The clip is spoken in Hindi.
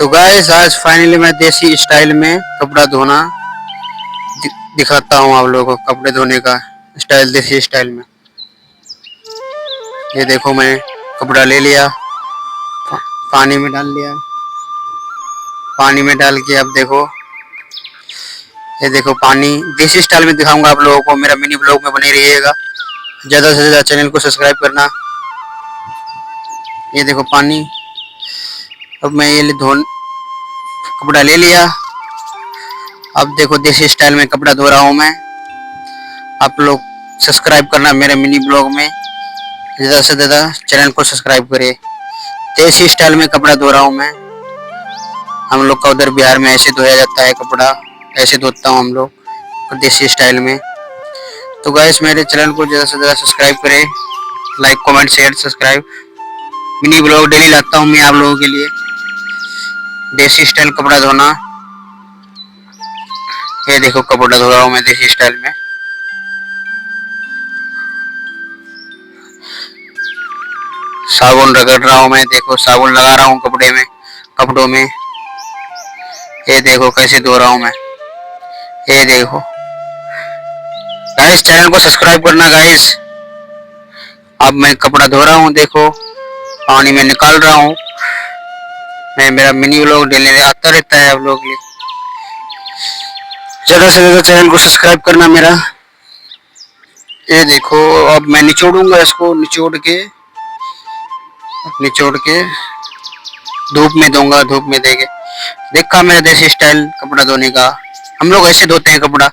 तो गाइस आज फाइनली मैं देसी स्टाइल में कपड़ा धोना दिखाता हूँ आप लोगों को। कपड़े धोने का स्टाइल देसी स्टाइल में। ये देखो मैं कपड़ा ले लिया, पानी में डाल लिया। पानी में डाल के अब देखो, ये देखो पानी देसी स्टाइल में दिखाऊंगा आप लोगों को। मेरा मिनी ब्लॉग में बने रहिएगा। ज़्यादा से ज़्यादा चैनल को सब्सक्राइब करना। ये देखो पानी। अब मैं ये कपड़ा ले लिया। अब देखो देसी स्टाइल में कपड़ा धो रहा हूँ मैं। आप लोग सब्सक्राइब करना मेरे मिनी ब्लॉग में। ज़्यादा से ज़्यादा चैनल को सब्सक्राइब करिए। देसी स्टाइल में कपड़ा धो रहा हूँ मैं। हम लोग का उधर बिहार में ऐसे धोया जाता है कपड़ा, ऐसे धोता हूँ हम लोग देसी स्टाइल में। तो गाइस मेरे चैनल को ज़्यादा से ज़्यादा सब्सक्राइब करें। Like comment share subscribe. Mini blog daily लाता हूँ मैं आप लोगों के लिए। देसी स्टाइल कपड़ा धोना। ये देखो कपड़ा धो रहा हूँ मैं देसी स्टाइल में। साबुन रगड़ रहा हूँ मैं। देखो साबुन लगा रहा हूँ कपड़ों में। ये देखो कैसे धो रहा हूँ मैं। ये देखो गाइस, चैनल को सब्सक्राइब करना गाइस। अब मैं कपड़ा धो रहा हूँ, देखो पानी में निकाल रहा हूँ मैं। मेरा मिनी व्लॉग डेली आता रहता है आप लोग के लिए। ज़्यादा से ज़्यादा चैनल को सब्सक्राइब करना मेरा। ये देखो अब मैं निचोड़ूंगा इसको। निचोड़ के धूप में दूंगा। धूप में देके देखा मेरा देसी स्टाइल कपड़ा धोने का। हम लोग ऐसे धोते हैं कपड़ा।